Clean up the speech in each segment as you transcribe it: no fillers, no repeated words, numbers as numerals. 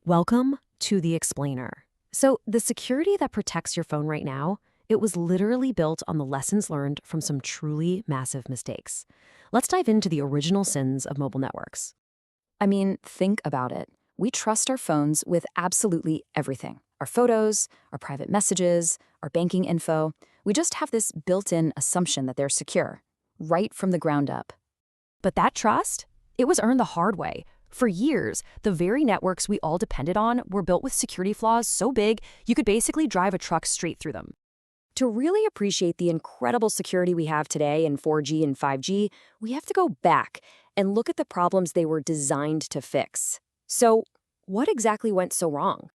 Welcome to the explainer. So, the security that protects your phone right now, it was literally built on the lessons learned from some truly massive mistakes. Let's dive into the original sins of mobile networks. I mean, think about it. We trust our phones with absolutely everything. Our photos, our private messages, our banking info. We just have this built-in assumption that they're secure, right from the ground up. But that trust, it was earned the hard way. For years, the very networks we all depended on were built with security flaws so big you could basically drive a truck straight through them. To really appreciate the incredible security we have today in 4G and 5G, we have to go back and look at the problems they were designed to fix. So, what exactly went so wrong?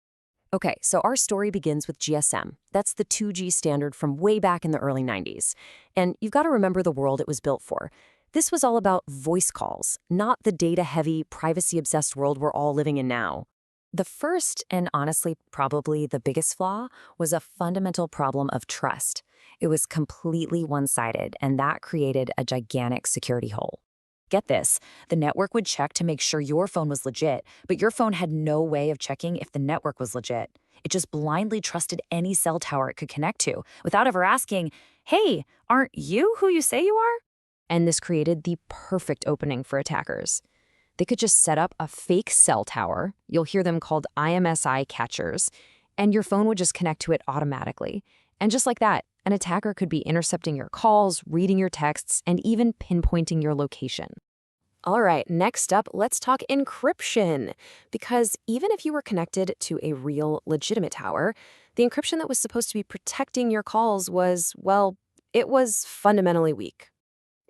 Okay, so our story begins with GSM. That's the 2G standard from way back in the early 90s. And you've got to remember the world it was built for. This was all about voice calls, not the data-heavy, privacy-obsessed world we're all living in now. The first, and honestly probably the biggest flaw, was a fundamental problem of trust. It was completely one-sided, and that created a gigantic security hole. Get this, the network would check to make sure your phone was legit, but your phone had no way of checking if the network was legit. It just blindly trusted any cell tower it could connect to, without ever asking, "Hey, aren't you who you say you are?" And this created the perfect opening for attackers. They could just set up a fake cell tower, you'll hear them called IMSI catchers, and your phone would just connect to it automatically. And just like that, an attacker could be intercepting your calls, reading your texts, and even pinpointing your location. All right, next up, let's talk encryption. Because even if you were connected to a real, legitimate tower, the encryption that was supposed to be protecting your calls was, well, it was fundamentally weak.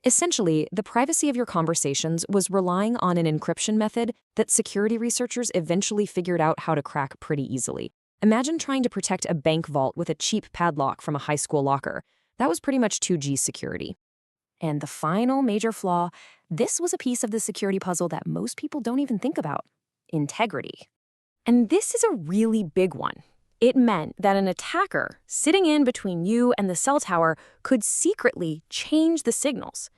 Essentially, the privacy of your conversations was relying on an encryption method that security researchers eventually figured out how to crack pretty easily. Imagine trying to protect a bank vault with a cheap padlock from a high school locker. That was pretty much 2G security. And the final major flaw, this was a piece of the security puzzle that most people don't even think about: integrity. And this is a really big one. It meant that an attacker sitting in between you and the cell tower could secretly change the signals.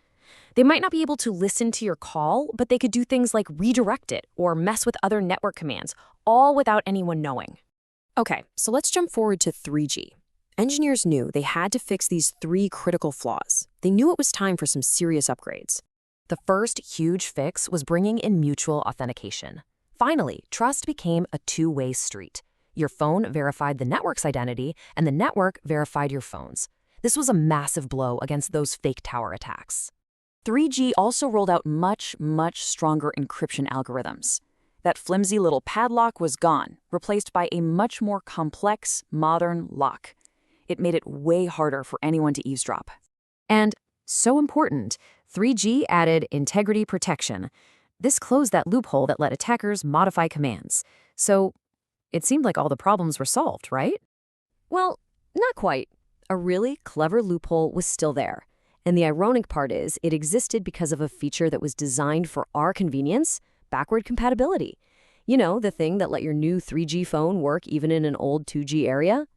They might not be able to listen to your call, but they could do things like redirect it or mess with other network commands, all without anyone knowing. Okay, so let's jump forward to 3G. Engineers knew they had to fix these three critical flaws. They knew it was time for some serious upgrades. The first huge fix was bringing in mutual authentication. Finally, trust became a two-way street. Your phone verified the network's identity, and the network verified your phone's. This was a massive blow against those fake tower attacks. 3G also rolled out much stronger encryption algorithms. That flimsy little padlock was gone, replaced by a much more complex, modern lock. It made it way harder for anyone to eavesdrop. And, so important, 3G added integrity protection. This closed that loophole that let attackers modify commands. So, it seemed like all the problems were solved, right? Well, not quite. A really clever loophole was still there. And the ironic part is, it existed because of a feature that was designed for our convenience: backward compatibility. You know, the thing that let your new 3G phone work even in an old 2G area?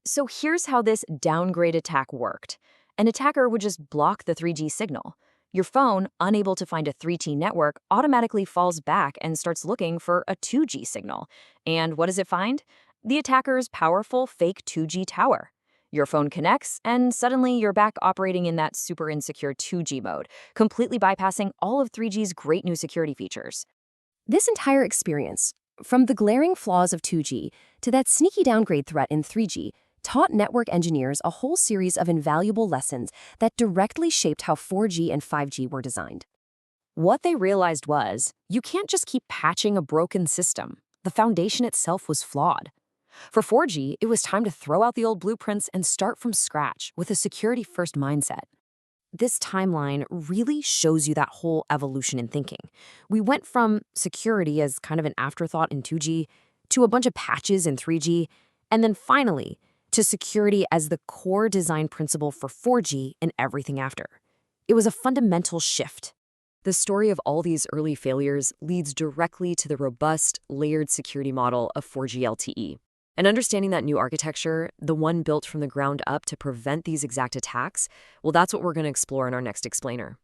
So here's how this downgrade attack worked. An attacker would just block the 3G signal. Your phone, unable to find a 3G network, automatically falls back and starts looking for a 2G signal. And what does it find? The attacker's powerful fake 2G tower. Your phone connects, and suddenly you're back operating in that super insecure 2G mode, completely bypassing all of 3G's great new security features. This entire experience, from the glaring flaws of 2G to that sneaky downgrade threat in 3G, taught network engineers a whole series of invaluable lessons that directly shaped how 4G and 5G were designed. What they realized was, you can't just keep patching a broken system. The foundation itself was flawed. For 4G, it was time to throw out the old blueprints and start from scratch with a security-first mindset. This timeline really shows you that whole evolution in thinking. We went from security as kind of an afterthought in 2G to a bunch of patches in 3G, and then finally, to security as the core design principle for 4G and everything after. It was a fundamental shift. The story of all these early failures leads directly to the robust, layered security model of 4G LTE. And understanding that new architecture, the one built from the ground up to prevent these exact attacks, well, that's what we're going to explore in our next explainer.